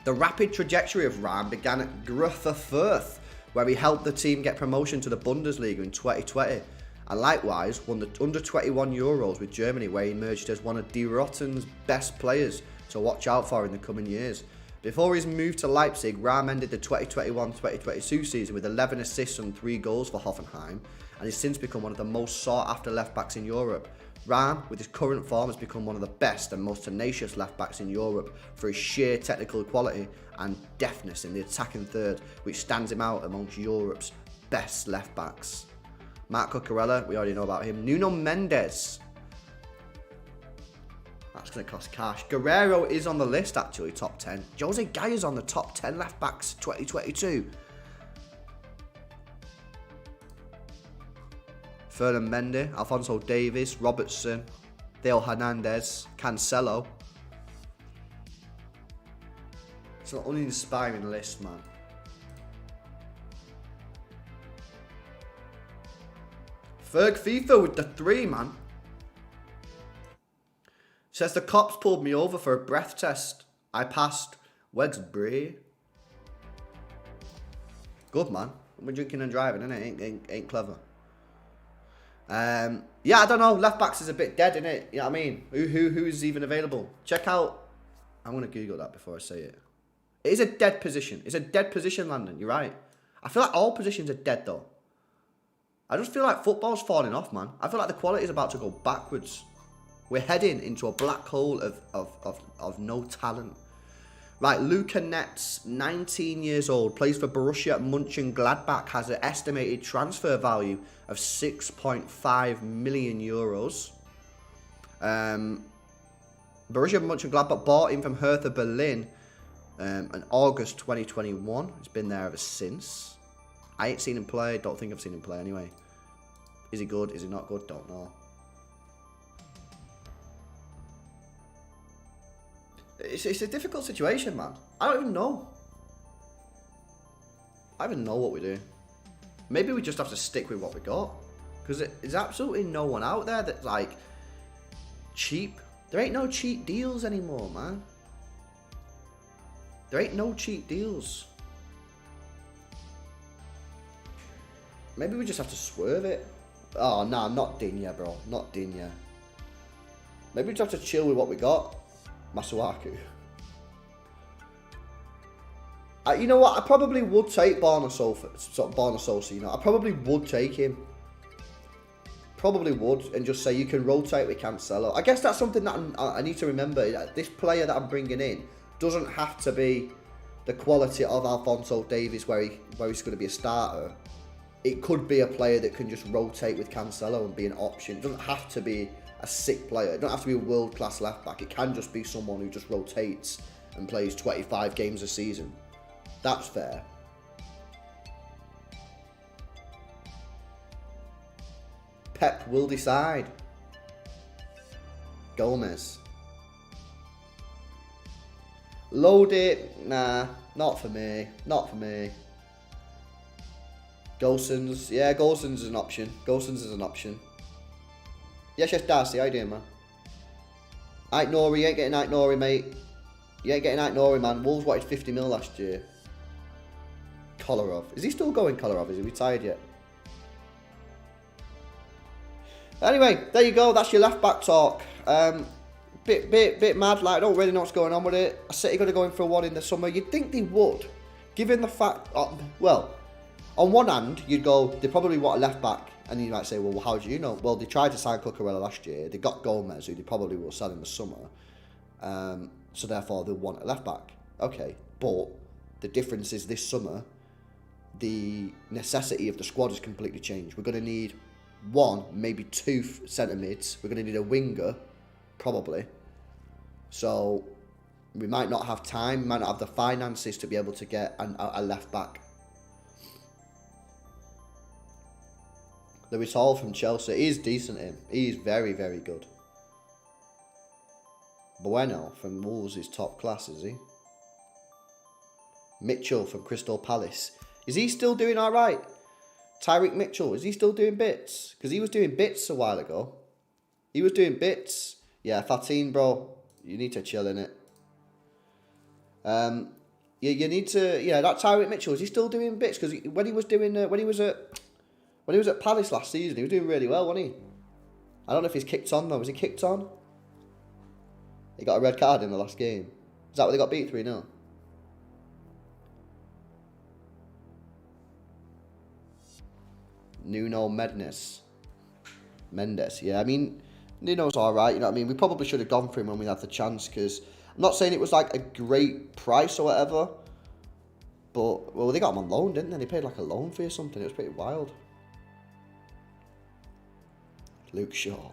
The rapid trajectory of Rahm began at Greuther Fürth, where he helped the team get promotion to the Bundesliga in 2020, and likewise won the under-21 Euros with Germany, where he emerged as one of Die Rotten's best players to watch out for in the coming years. Before his move to Leipzig, Rahm ended the 2021-2022 season with 11 assists and 3 goals for Hoffenheim, and has since become one of the most sought-after left-backs in Europe. Rahm, with his current form, has become one of the best and most tenacious left-backs in Europe for his sheer technical quality and deftness in the attacking third, which stands him out amongst Europe's best left-backs. Marco Cucurella, we already know about him. Nuno Mendes. That's going to cost cash. Guerrero is on the list, actually, top 10. Jose Gaia's on the top 10 left-backs 2022. Ferland Mendy, Alphonso Davies, Robertson, Theo Hernandez, Cancelo. It's an uninspiring list, man. Ferg FIFA with the 3, man. Says the cops pulled me over for a breath test. I passed. Where's Bray? Good, man. We're drinking and driving, innit? Ain't clever. Yeah, I don't know. Left backs is a bit dead, innit? You know what I mean? Who's even available? Check out. I'm gonna Google that before I say it. It is a dead position. It's a dead position, Landon. You're right. I feel like all positions are dead though. I just feel like football's falling off, man. I feel like the quality is about to go backwards. We're heading into a black hole of no talent. Right, Luca Netz, 19 years old, plays for Borussia Mönchengladbach, has an estimated transfer value of 6.5 million euros. Borussia Mönchengladbach bought him from Hertha Berlin in August 2021. He's been there ever since. I ain't seen him play. Don't think I've seen him play anyway. Is he good? Is he not good? Don't know. It's a difficult situation, man. I don't even know. I don't even know what we do. Maybe we just have to stick with what we got. Because there's absolutely no one out there that's like cheap. There ain't no cheap deals anymore, man. There ain't no cheap deals. Maybe we just have to swerve it. Oh, nah, not Digne, bro. Not Digne. Maybe we just have to chill with what we got. Masuaku. You know what? I probably would take Barnasosa, you know. I probably would take him. Probably would. And just say you can rotate with Cancelo. I guess that's something that I need to remember. This player that I'm bringing in doesn't have to be the quality of Alphonso Davies where he's going to be a starter. It could be a player that can just rotate with Cancelo and be an option. It doesn't have to be a sick player. It doesn't have to be a world-class left-back. It can just be someone who just rotates and plays 25 games a season. That's fair. Pep will decide. Gomez. Load it. Nah, not for me. Not for me. Golson's. Yeah, Golson's is an option. Golson's is an option. Yes, Darcy, how you doing, man? Ait Nori, you ain't getting Ait Nori, mate. You ain't getting Ait Nori, man. Wolves wanted 50 mil last year. Kolarov. Is he still going, Kolarov? Is he retired yet? Anyway, there you go. That's your left-back talk. Bit mad. Like, I don't really know what's going on with it. City going to go in for one in the summer. You'd think they would. Given the fact... well, on one hand, you'd go, they probably want a left-back. And you might say, well, how do you know? Well, they tried to sign Cucurella last year. They got Gomez, who they probably will sell in the summer. So therefore, they'll want a left-back. Okay, but the difference is this summer, the necessity of the squad has completely changed. We're going to need one, maybe two centre mids. We're going to need a winger, probably. So we might not have time, we might not have the finances to be able to get a left-back. Lewis Hall from Chelsea. He's decent, him. He's very, very good. Bueno from Wolves is top class, is he? Mitchell from Crystal Palace. Is he still doing alright? Tyreek Mitchell, is he still doing bits? Because he was doing bits a while ago. He was doing bits. Yeah, Fatin, bro. You need to chill in it. You need to... Yeah, that Tyreek Mitchell, is he still doing bits? Because when he was doing... When he was at Palace last season, he was doing really well, wasn't he? I don't know if he's kicked on, though. Was he kicked on? He got a red card in the last game. Is that what they got beat 3-0? Nuno Mendes. Yeah, I mean, Nuno's alright, you know what I mean? We probably should have gone for him when we had the chance, because I'm not saying it was like a great price or whatever, but, well, they got him on loan, didn't they? They paid like a loan fee or something. It was pretty wild. Luke Shaw.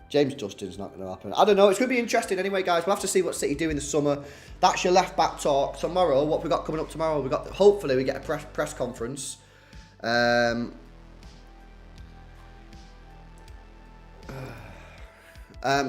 James Justin's not going to happen. I don't know. It's going to be interesting anyway, guys. We'll have to see what City do in the summer. That's your left-back talk. Tomorrow, what we got coming up tomorrow? We got, hopefully, we get a press conference.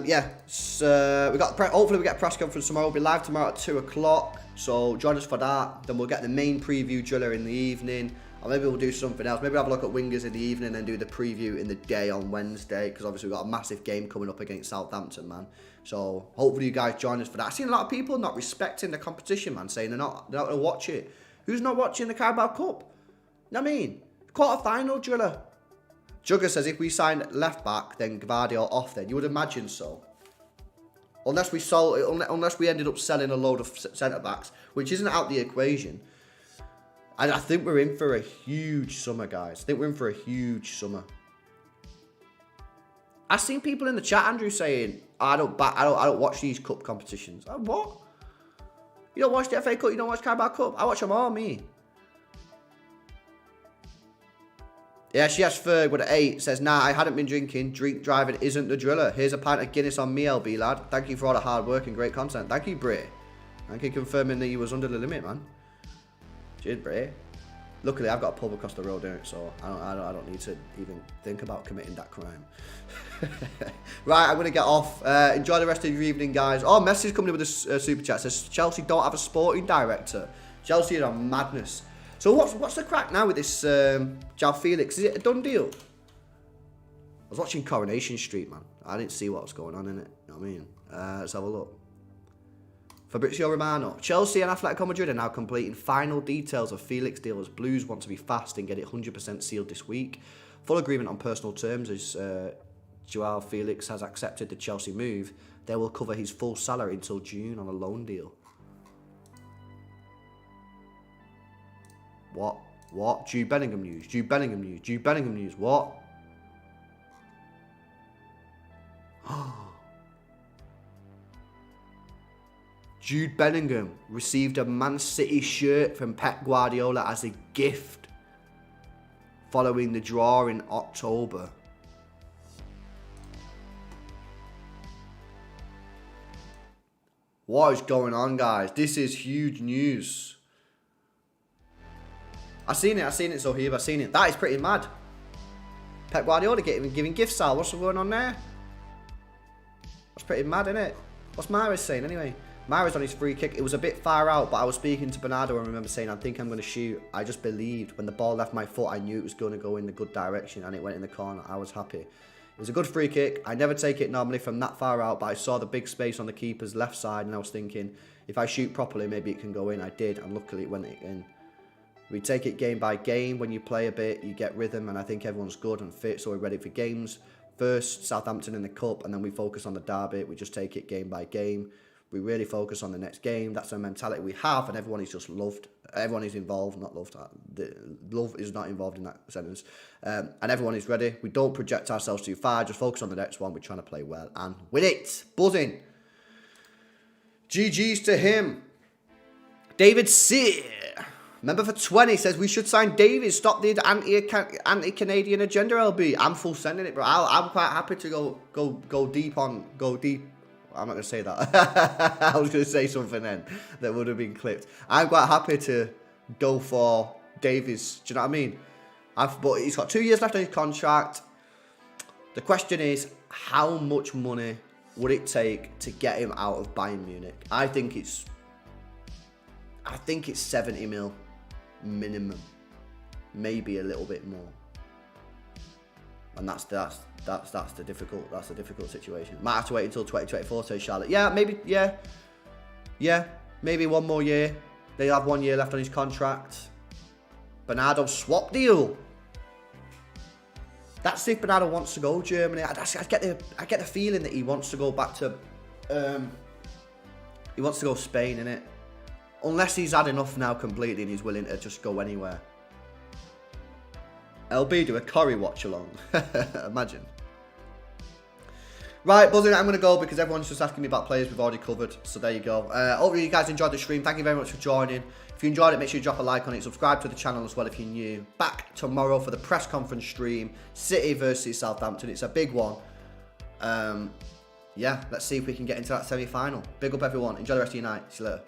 Yeah, so we got hopefully we get a press conference tomorrow. We'll be live tomorrow at 2 o'clock. So join us for that. Then we'll get the main preview driller in the evening. Or maybe we'll do something else. Maybe we'll have a look at wingers in the evening and do the preview in the day on Wednesday. Because obviously we've got a massive game coming up against Southampton, man. So hopefully you guys join us for that. I've seen a lot of people not respecting the competition, man. Saying they're not going to watch it. Who's not watching the Carabao Cup? You know what I mean? Quarter-final driller. Jugger says if we signed left back, then Gvardiol off. Then you would imagine so. Unless we ended up selling a load of centre backs, which isn't out the equation. And I think we're in for a huge summer, guys. I think we're in for a huge summer. I've seen people in the chat, Andrew, saying I don't watch these cup competitions. What? You don't watch the FA Cup? You don't watch Carabao Cup? I watch them all, me. Yeah, she has Ferg with an 8. Says, nah, I hadn't been drinking. Drink driving isn't the driller. Here's a pint of Guinness on me, LB, lad. Thank you for all the hard work and great content. Thank you, Bray. Thank you for confirming that you was under the limit, man. Cheers, Bray. Luckily, I've got a pub across the road, don't it? So I don't need to even think about committing that crime. Right, I'm going to get off. Enjoy the rest of your evening, guys. Oh, Messi's coming in with a super chat. Says, Chelsea don't have a sporting director. Chelsea are on madness. So what's the crack now with this João Felix? Is it a done deal? I was watching Coronation Street, man. I didn't see what was going on in it. You know what I mean? Let's have a look. Fabrizio Romano. Chelsea and Atletico Madrid are now completing final details of Felix deal as Blues want to be fast and get it 100% sealed this week. Full agreement on personal terms as João Felix has accepted the Chelsea move. They will cover his full salary until June on a loan deal. What? What? Jude Bellingham news. Jude Bellingham news. Jude Bellingham news. What? Jude Bellingham received a Man City shirt from Pep Guardiola as a gift following the draw in October. What is going on, guys? This is huge news. I've seen it, Zohib, I've seen it. That is pretty mad. Pep Guardiola giving gifts out. What's going on there? That's pretty mad, isn't it? What's Mahrez saying anyway? Mahrez on his free kick. It was a bit far out, but I was speaking to Bernardo and I remember saying, I think I'm going to shoot. I just believed. When the ball left my foot, I knew it was going to go in the good direction and it went in the corner. I was happy. It was a good free kick. I never take it normally from that far out, but I saw the big space on the keeper's left side and I was thinking, if I shoot properly, maybe it can go in. I did, and luckily it went in. We take it game by game. When you play a bit, you get rhythm, and I think everyone's good and fit, so we're ready for games. First, Southampton in the Cup, and then we focus on the derby. We just take it game by game. We really focus on the next game. That's the mentality we have, and everyone is just loved. Everyone is involved, not loved. The love is not involved in that sentence. And everyone is ready. We don't project ourselves too far. Just focus on the next one. We're trying to play well and win it. Buzzing. GG's to him. David C. Member for 20 says we should sign Davies. Stop the anti-Canadian agenda, LB. I'm full sending it, bro. I'm quite happy to go deep. I'm not going to say that. I was going to say something then that would have been clipped. I'm quite happy to go for Davies. Do you know what I mean? But he's got 2 years left on his contract. The question is, how much money would it take to get him out of Bayern Munich? I think it's 70 mil. Minimum, maybe a little bit more, and that's the difficult situation. Might have to wait until 2024, says Charlotte. Yeah, maybe, maybe one more year. They have 1 year left on his contract. Bernardo swap deal. That's if Bernardo wants to go Germany. I get the feeling that he wants to go back to, he wants to go Spain, innit? Unless he's had enough now completely and he's willing to just go anywhere. LB do a Corrie watch along. Imagine. Right, buzzing. I'm going to go because everyone's just asking me about players we've already covered. So there you go. Hopefully you guys enjoyed the stream. Thank you very much for joining. If you enjoyed it, make sure you drop a like on it. Subscribe to the channel as well if you're new. Back tomorrow for the press conference stream. City versus Southampton. It's a big one. Yeah, let's see if we can get into that semi-final. Big up everyone. Enjoy the rest of your night. See you later.